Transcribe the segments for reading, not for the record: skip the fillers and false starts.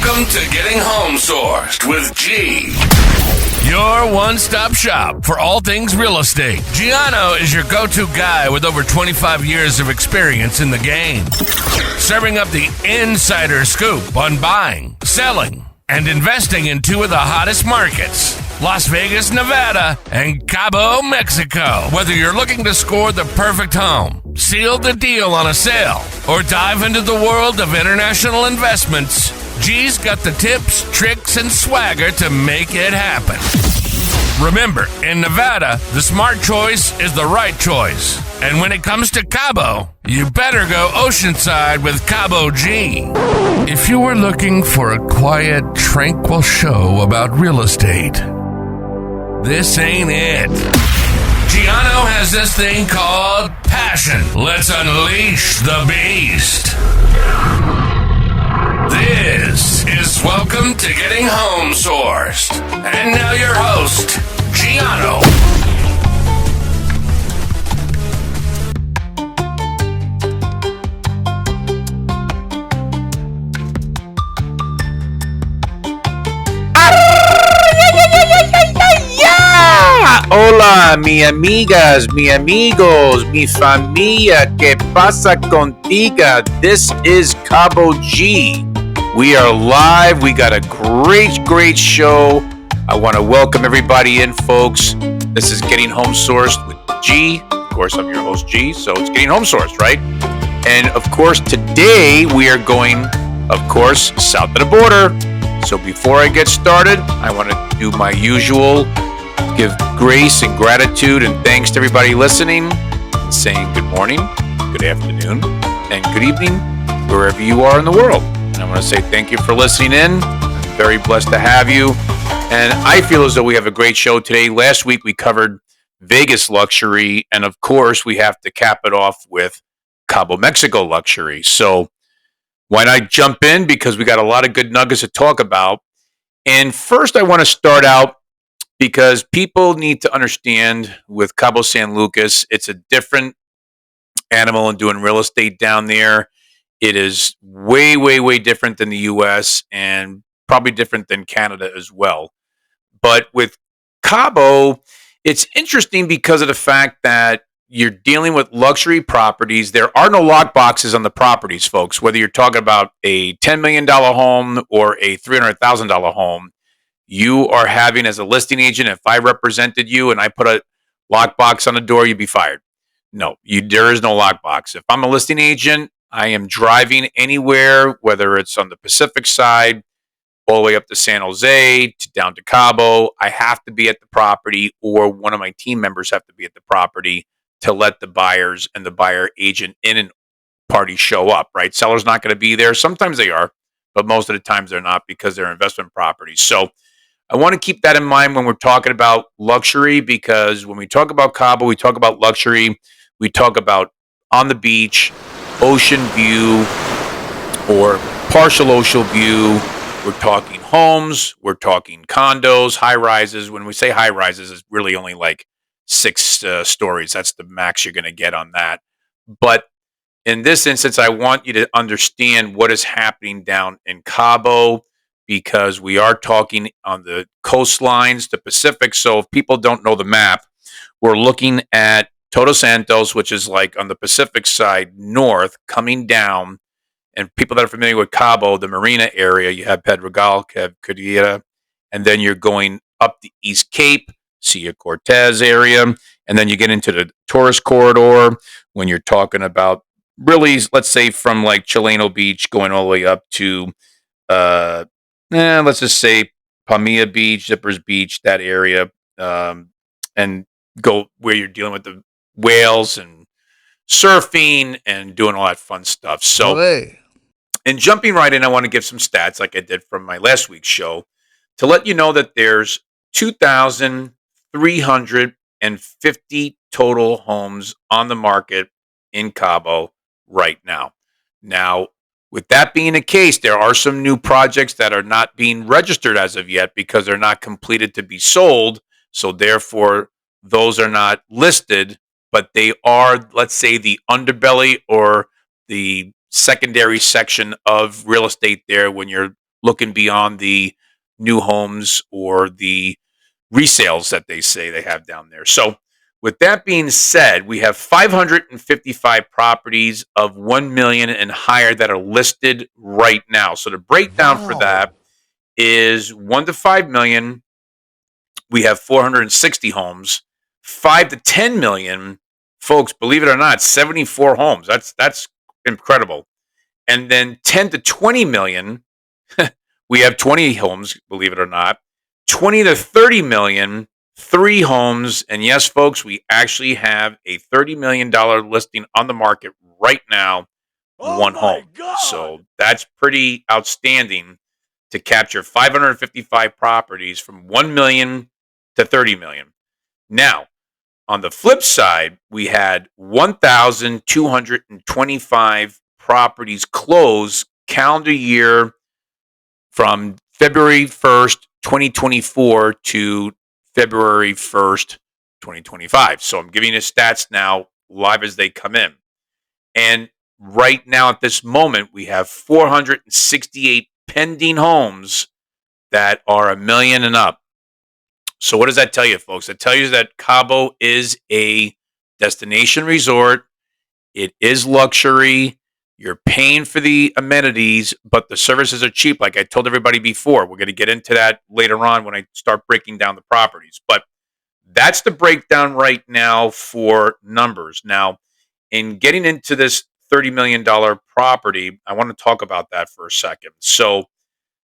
Welcome to Getting Home Sourced with G. Your one-stop shop for all things real estate. Gianno is your go-to guy with over 25 years of experience in the game, serving up the insider scoop on buying, selling, and investing in two of the hottest markets, Las Vegas, Nevada, and Cabo, Mexico. Whether you're looking to score the perfect home, seal the deal on a sale, or dive into the world of international investments, G's got the tips, tricks, and swagger to make it happen. Remember, in Nevada, the smart choice is the right choice. And when it comes to Cabo, you better go oceanside with Cabo G. If you were looking for a quiet, tranquil show about real estate, this ain't it. Gianno has this thing called passion. Let's unleash the beast. This is Welcome to Getting Home Sourced. And now your host, Gianno. Hola, mi amigas, mi amigos, mi familia, ¿qué pasa contigo? This is Cabo G. We are live. We got a great show. I want to welcome everybody in, folks. This is Getting Home Sourced with G. Of course, I'm your host, G, so it's Getting Home Sourced, right? And, of course, today we are going, of course, south of the border. So before I get started, I want to do my usual, give grace and gratitude and thanks to everybody listening, and saying good morning, good afternoon, and good evening, wherever you are in the world. And I want to say thank you for listening in. I'm very blessed to have you. And I feel as though we have a great show today. Last week we covered Vegas luxury, and of course we have to cap it off with Cabo, Mexico luxury. So why not jump in, because we got a lot of good nuggets to talk about. And first I want to start out because people need to understand with Cabo San Lucas, it's a different animal in doing real estate down there. It is way different than the U.S. and probably different than Canada as well. But with Cabo, it's interesting because of the fact that you're dealing with luxury properties. There are no lock boxes on the properties, folks, whether you're talking about a $10 million home or a $300,000 home. You are having, as a listing agent, if I represented you and I put a lockbox on the door, you'd be fired. No, there is no lockbox. If I'm a listing agent, I am driving anywhere, whether it's on the Pacific side, all the way up to San Jose, down to Cabo. I have to be at the property, or one of my team members have to be at the property to let the buyers and the buyer agent in and party show up, right? Seller's not going to be there. Sometimes they are, but most of the times they're not because they're investment properties. So I want to keep that in mind when we're talking about luxury, because when we talk about Cabo, we talk about luxury, we talk about on the beach, ocean view, or partial ocean view. We're talking homes, we're talking condos, high rises. When we say high rises, it's really only like 6 stories. That's the max you're going to get on that. But in this instance, I want you to understand what is happening down in Cabo, because we are talking on the coastlines, the Pacific. So if people don't know the map, we're looking at Todos Santos, which is like on the Pacific side north, coming down. And people that are familiar with Cabo, the marina area, you have Pedregal, Cordillera, and then you're going up the East Cape, Sea Cortez area, and then you get into the tourist corridor when you're talking about really, let's say from like Chileno Beach going all the way up to, let's just say Palmilla Beach, Zippers Beach, that area, and go where you're dealing with the whales and surfing and doing all that fun stuff. So, and jumping right in, I want to give some stats like I did from my last week's show to let you know that there's 2,350 total homes on the market in Cabo right now. Now, with that being the case, there are some new projects that are not being registered as of yet because they're not completed to be sold. So therefore, those are not listed, but they are, let's say, the underbelly or the secondary section of real estate there when you're looking beyond the new homes or the resales that they say they have down there. So, with that being said, we have 555 properties of 1 million and higher that are listed right now. So, the breakdown for that is 1 to 5 million, we have 460 homes. 5 to 10 million, folks, believe it or not, 74 homes. That's incredible. And then 10 to 20 million, we have 20 homes, believe it or not. 20 to 30 million, 3 homes. And yes, folks, we actually have a $30 million listing on the market right now, 1 home. God. So that's pretty outstanding to capture 555 properties from 1 million to 30 million. Now, on the flip side, we had 1,225 properties close calendar year from February 1st, 2024 to February 1st, 2025. So I'm giving you stats now live as they come in. And right now at this moment, we have 468 pending homes that are $1 million and up. So what does that tell you, folks? It tells you that Cabo is a destination resort. It is luxury. You're paying for the amenities, but the services are cheap. Like I told everybody before, we're going to get into that later on when I start breaking down the properties. But that's the breakdown right now for numbers. Now, in getting into this $30 million property, I want to talk about that for a second. So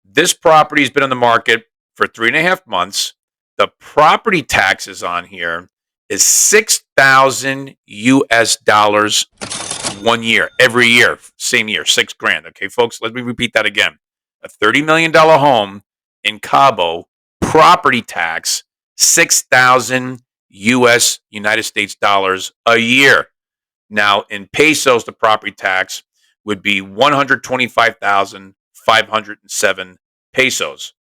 this property has been on the market for 3.5 months. The property taxes on here is 6,000 US dollars 1 year, every year, same year, $6,000. Okay, folks, let me repeat that again. A $30 million home in Cabo, property tax, 6,000 US United States dollars a year. Now, in pesos, the property tax would be 125,507 pesos.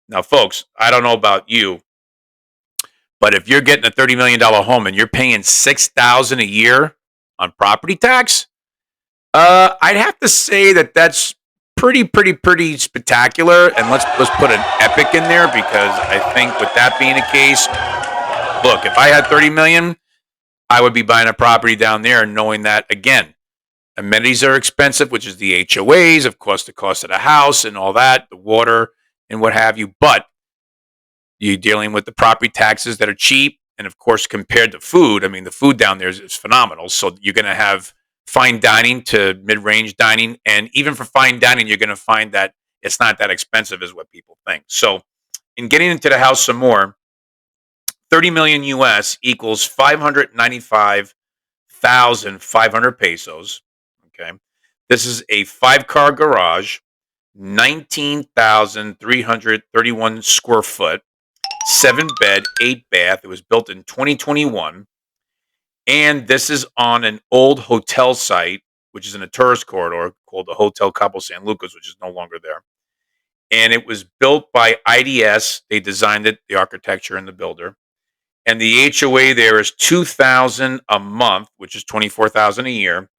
Now, folks, I don't know about you, but if you're getting a $30 million home and you're paying $6,000 a year on property tax, I'd have to say that that's pretty spectacular. And let's put an epic in there, because I think with that being the case, look, if I had 30 million, I would be buying a property down there, knowing that, again, amenities are expensive, which is the HOAs, of course, the cost of the house and all that, the water and what have you. But you're dealing with the property taxes that are cheap. And of course, compared to food, I mean, the food down there is phenomenal. So you're going to have fine dining to mid-range dining. And even for fine dining, you're going to find that it's not that expensive as what people think. So in getting into the house some more, 30 million US equals 595,500 pesos. Okay. This is a 5-car garage, 19,331 square foot, 7-bed, 8-bath. It was built in 2021. And this is on an old hotel site, which is in a tourist corridor called the Hotel Cabo San Lucas, which is no longer there. And it was built by IDS. They designed it, the architecture and the builder. And the HOA there is $2,000 a month, which is $24,000 a year.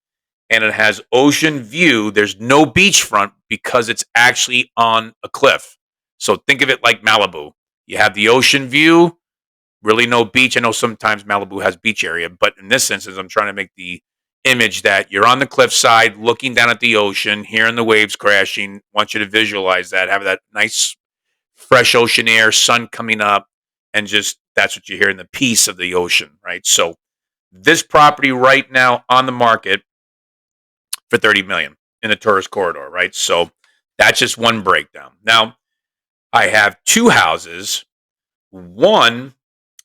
And it has ocean view. There's no beachfront because it's actually on a cliff. So think of it like Malibu. You have the ocean view, really no beach. I know sometimes Malibu has beach area, but in this instance, I'm trying to make the image that you're on the cliffside, looking down at the ocean, hearing the waves crashing. I want you to visualize that, have that nice, fresh ocean air, sun coming up, and just that's what you hear in the peace of the ocean, right? So this property right now on the market for 30 million in the tourist corridor, right? So that's just one breakdown. Now, I have 2 houses. One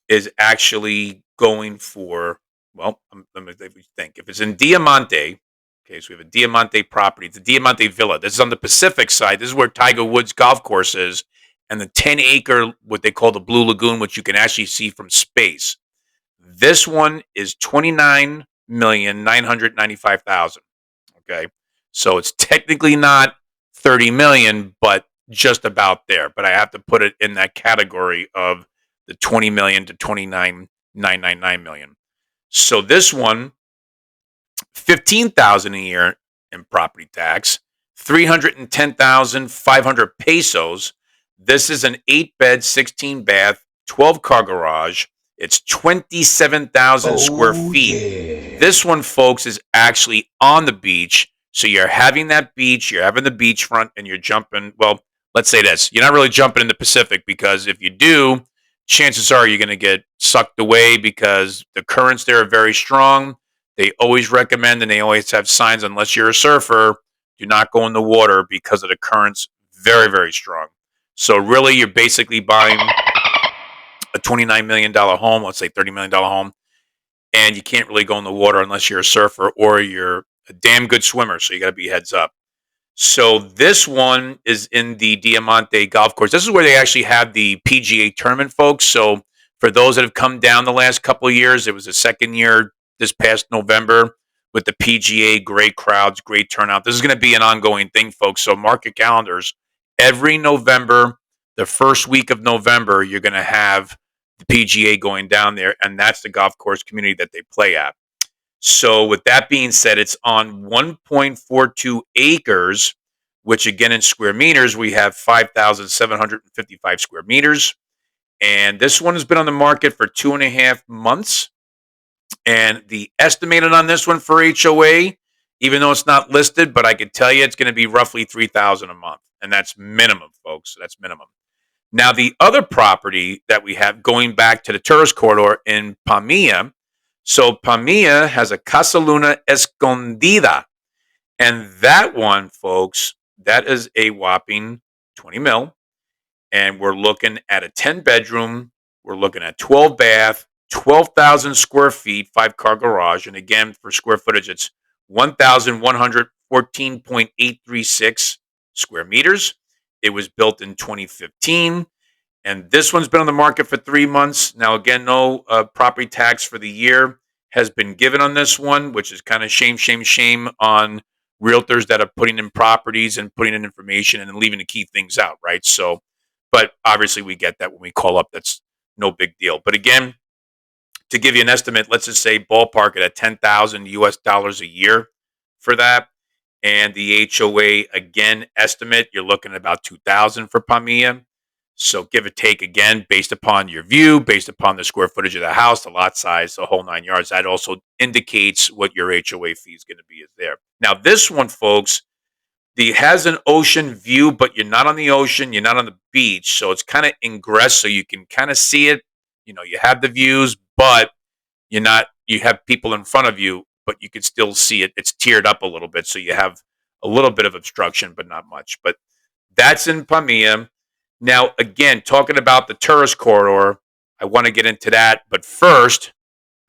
is actually going for, well, let me think. If it's in Diamante, okay, so we have a Diamante property. It's a Diamante Villa. This is on the Pacific side. This is where Tiger Woods Golf Course is, and the 10-acre, what they call the Blue Lagoon, which you can actually see from space. This one is 29,995,000. Okay, so it's technically not 30 million, but just about there. But I have to put it in that category of the 20 million to 29,999 million. So this one, 15,000 a year in property tax, 310,500 pesos. This is an 8-bed, 16 bath, 12-car garage. It's 27,000 square feet. Yeah. This one, folks, is actually on the beach. So you're having that beach, you're having the beachfront, and you're jumping. Well, let's say this. You're not really jumping in the Pacific, because if you do, chances are you're going to get sucked away, because the currents there are very strong. They always recommend, and they always have signs, unless you're a surfer, do not go in the water, because of the currents very, very strong. So really, you're basically buying a $29 million home, let's say $30 million home, and you can't really go in the water unless you're a surfer or you're a damn good swimmer. So you got to be heads up. So this one is in the Diamante Golf Course. This is where they actually have the PGA tournament, folks. So for those that have come down the last couple of years, it was the second year this past November with the PGA. Great crowds, great turnout. This is going to be an ongoing thing, folks. So mark your calendars. Every November, the first week of November, you're going to have the PGA going down there, and that's the golf course community that they play at. So with that being said, it's on 1.42 acres, which again in square meters, we have 5,755 square meters. And this one has been on the market for 2.5 months. And the estimated on this one for HOA, even though it's not listed, but I could tell you it's going to be roughly $3,000 a month. And that's minimum, folks. That's minimum. Now, the other property that we have, going back to the tourist corridor in Pamilla. So Pamilla has a Casa Luna Escondida. And that one, folks, that is a whopping 20 mil. And we're looking at a 10-bedroom. We're looking at 12 bath, 12,000 square feet, 5-car garage. And again, for square footage, it's 1,114.836 square meters. It was built in 2015. And this one's been on the market for 3 months. Now, again, no property tax for the year has been given on this one, which is kind of shame on realtors that are putting in properties and putting in information and leaving the key things out, right? So, but obviously we get that when we call up. That's no big deal. But again, to give you an estimate, let's just say ballpark it at 10,000 US dollars a year for that. And the HOA, again, estimate, you're looking at about 2,000 for Pamilla. So give or take, again, based upon your view, based upon the square footage of the house, the lot size, the whole 9 yards. That also indicates what your HOA fee is going to be is there. Now, this one, folks, has an ocean view, but you're not on the ocean, you're not on the beach. So it's kind of ingress, so you can kind of see it. You know, you have the views, but you have people in front of you, but you can still see it. It's tiered up a little bit, so you have a little bit of obstruction, but not much. But that's in Pamilla. Now, again, talking about the tourist corridor, I want to get into that. But first,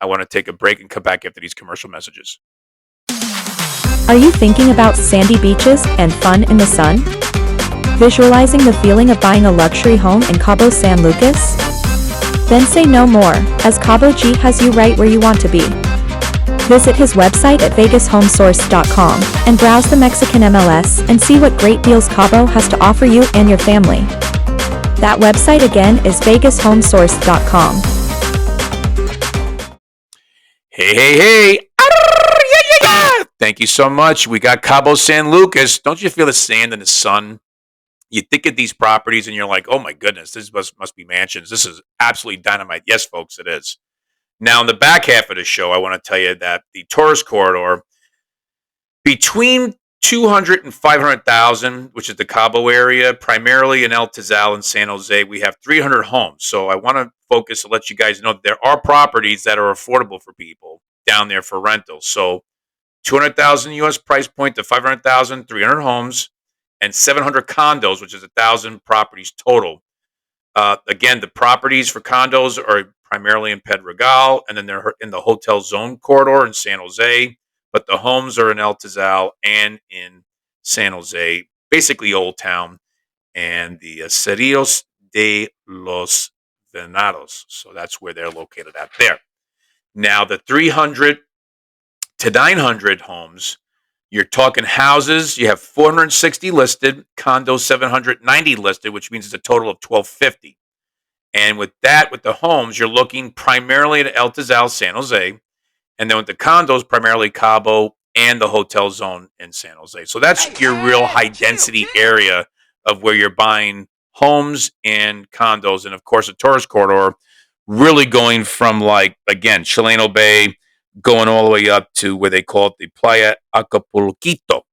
I want to take a break and come back after these commercial messages. Are you thinking about sandy beaches and fun in the sun? Visualizing the feeling of buying a luxury home in Cabo San Lucas? Then say no more, as Cabo G has you right where you want to be. Visit his website at vegashomesource.com and browse the Mexican MLS and see what great deals Cabo has to offer you and your family. That website again is vegashomesource.com. Hey. Thank you so much. We got Cabo San Lucas. Don't you feel the sand and the sun? You think of these properties and you're like, oh my goodness, this must be mansions. This is absolutely dynamite. Yes, folks, it is. Now, in the back half of the show, I want to tell you that the tourist corridor, between 200 and 500,000, which is the Cabo area, primarily in El Tizal and San Jose, we have 300 homes. So I want to focus to let you guys know that there are properties that are affordable for people down there for rental. So 200,000 US price point to 500,000, 300 homes, and 700 condos, which is 1,000 properties total. Again, the properties for condos are primarily in Pedregal, and then they're in the hotel zone corridor in San Jose. But the homes are in El Tizal and in San Jose, basically Old Town, and the Cerrillos de los Venados. So that's where they're located at there. Now, the 300 to 900 homes, you're talking houses. You have 460 listed, condos 790 listed, which means it's a total of 1,250. And with that, with the homes, you're looking primarily at El Tizal, San Jose, and then with the condos, primarily Cabo and the hotel zone in San Jose. So that's your real high density area of where you're buying homes and condos. And of course, a tourist corridor really going from, like, again, Chileno Bay, going all the way up to where they call it the Playa Acapulquito.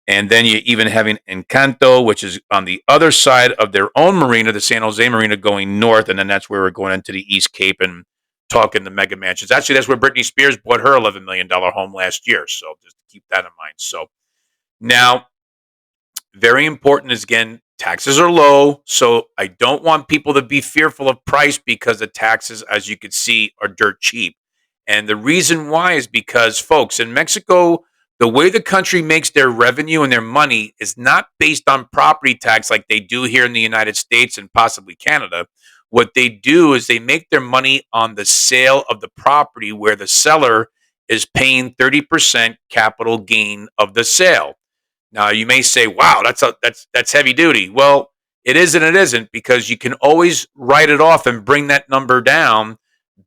And then you even having Encanto, which is on the other side of their own marina, the San Jose Marina, going north. And then that's where we're going into the East Cape and talking the mega mansions. Actually, that's where Britney Spears bought her $11 million home last year. So just keep that in mind. So now, very important is, again, taxes are low. So I don't want people to be fearful of price because the taxes, as you can see, are dirt cheap. And the reason why is because, folks, in Mexico, the way the country makes their revenue and their money is not based on property tax like they do here in the United States and possibly Canada. What they do is they make their money on the sale of the property, where the seller is paying 30% capital gain of the sale. Now you may say, "Wow, that's heavy duty." Well, it is and it isn't, because you can always write it off and bring that number down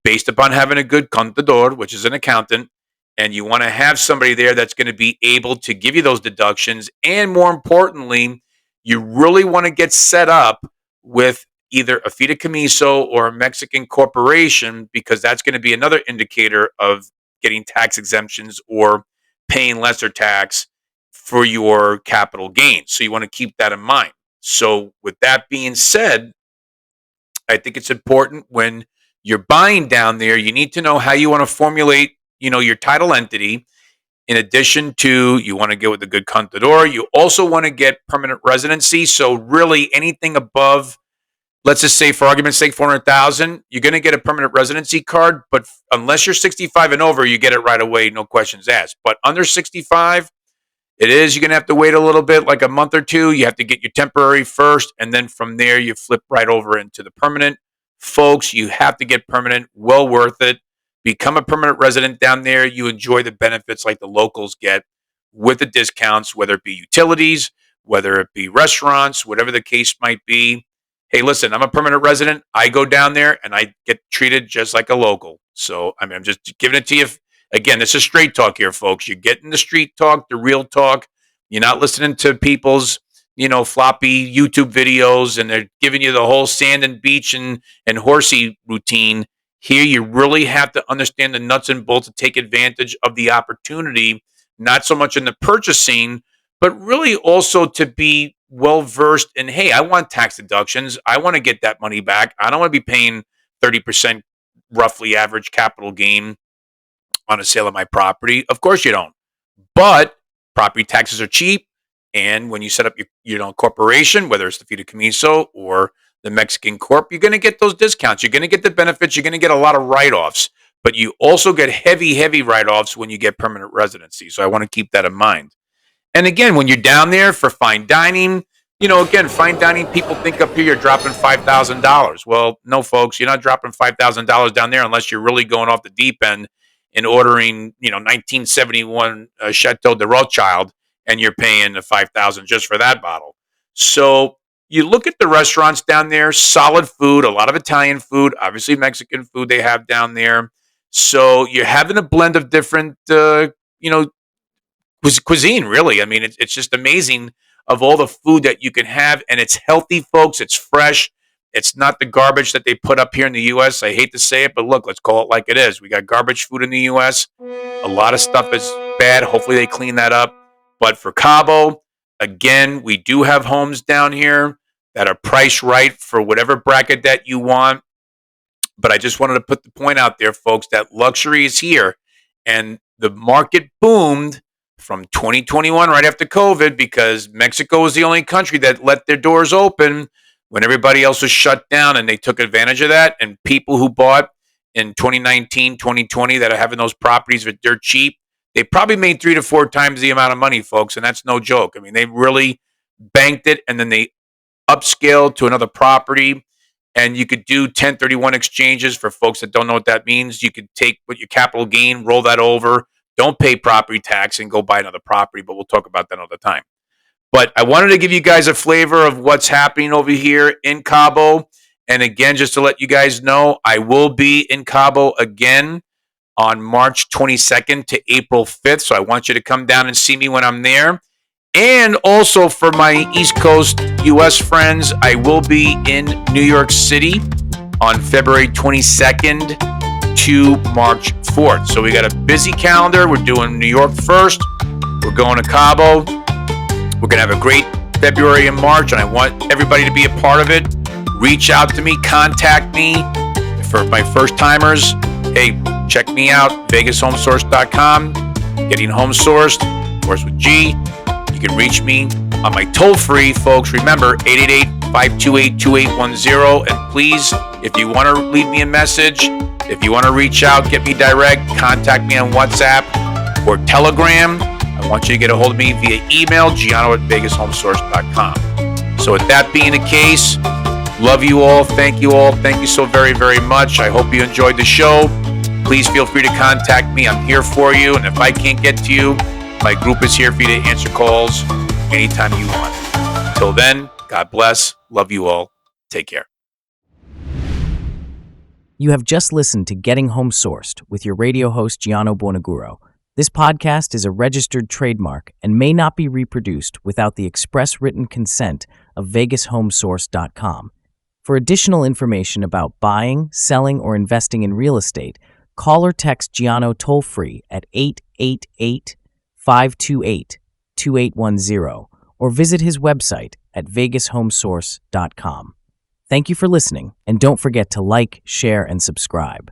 based upon having a good contador, which is an accountant, and you want to have somebody there that's going to be able to give you those deductions. And more importantly, you really want to get set up with either a fideicomiso or a Mexican corporation, because that's going to be another indicator of getting tax exemptions or paying lesser tax for your capital gains. So you want to keep that in mind. So with that being said, I think it's important when you're buying down there, you need to know how you want to formulate, your title entity. In addition to, you want to get with a good contador, you also want to get permanent residency. So really anything above, let's just say for argument's sake, 400,000, you're going to get a permanent residency card. But unless you're 65 and over, you get it right away, no questions asked. But under 65, you're going to have to wait a little bit, like a month or two. You have to get your temporary first, and then from there, you flip right over into the permanent. Folks, you have to get permanent. Well worth it. Become a permanent resident down there. You enjoy the benefits like the locals get with the discounts, whether it be utilities, whether it be restaurants, whatever the case might be. Hey, listen, I'm a permanent resident. I go down there and I get treated just like a local. So, I'm just giving it to you. Again, this is straight talk here, folks. You're getting the street talk, the real talk. You're not listening to people's, floppy YouTube videos, and they're giving you the whole sand and beach and horsey routine. Here, you really have to understand the nuts and bolts to take advantage of the opportunity, not so much in the purchasing, but really also to be well versed in, hey, I want tax deductions. I want to get that money back. I don't want to be paying 30% roughly average capital gain on a sale of my property. Of course you don't. But property taxes are cheap. And when you set up your corporation, whether it's the fideicomiso or the Mexican Corp, you're going to get those discounts. You're going to get the benefits. You're going to get a lot of write-offs. But you also get heavy, heavy write-offs when you get permanent residency. So I want to keep that in mind. And again, when you're down there for fine dining, again, fine dining, people think up here you're dropping $5,000. Well, no, folks, you're not dropping $5,000 down there unless you're really going off the deep end and ordering, 1971 Chateau de Rothschild, and you're paying the $5,000 just for that bottle. So you look at the restaurants down there, solid food, a lot of Italian food, obviously Mexican food they have down there. So you're having a blend of different, cuisine, really. It's just amazing of all the food that you can have, and it's healthy, folks. It's fresh. It's not the garbage that they put up here in the U.S. I hate to say it, but look, let's call it like it is. We got garbage food in the U.S. A lot of stuff is bad. Hopefully they clean that up. But for Cabo, again, we do have homes down here that are priced right for whatever bracket that you want. But I just wanted to put the point out there, folks, that luxury is here. And the market boomed from 2021, right after COVID, because Mexico was the only country that let their doors open when everybody else was shut down, and they took advantage of that. And people who bought in 2019, 2020 that are having those properties for dirt cheap, they probably made 3 to 4 times the amount of money, folks. And that's no joke. They really banked it, and then they upscaled to another property. And you could do 1031 exchanges for folks that don't know what that means. You could take what your capital gain, roll that over, don't pay property tax, and go buy another property. But we'll talk about that another time. But I wanted to give you guys a flavor of what's happening over here in Cabo. And again, just to let you guys know, I will be in Cabo again on March 22nd to April 5th. So I want you to come down and see me when I'm there. And also for my East Coast US friends, I will be in New York City on February 22nd to March 4th. So we got a busy calendar. We're doing New York first. We're going to Cabo. We're going to have a great February and March, and I want everybody to be a part of it. Reach out to me, contact me. For my first timers, hey, check me out, vegashomesource.com, getting home sourced, of course with G. You can reach me on my toll-free, folks. Remember, 888-528-2810. And please, if you want to leave me a message, if you want to reach out, get me direct, contact me on WhatsApp or Telegram. I want you to get a hold of me via email, Gianno@vegashomesource.com. So with that being the case, love you all. Thank you all. Thank you so very, very much. I hope you enjoyed the show. Please feel free to contact me. I'm here for you. And if I can't get to you, my group is here for you to answer calls anytime you want. Till then, God bless. Love you all. Take care. You have just listened to Getting Home Sourced with your radio host, Gianno Buonaguro. This podcast is a registered trademark and may not be reproduced without the express written consent of VegasHomeSource.com. For additional information about buying, selling, or investing in real estate, call or text Gianno toll-free at 888-528-2810 or visit his website at VegasHomeSource.com. Thank you for listening, and don't forget to like, share, and subscribe.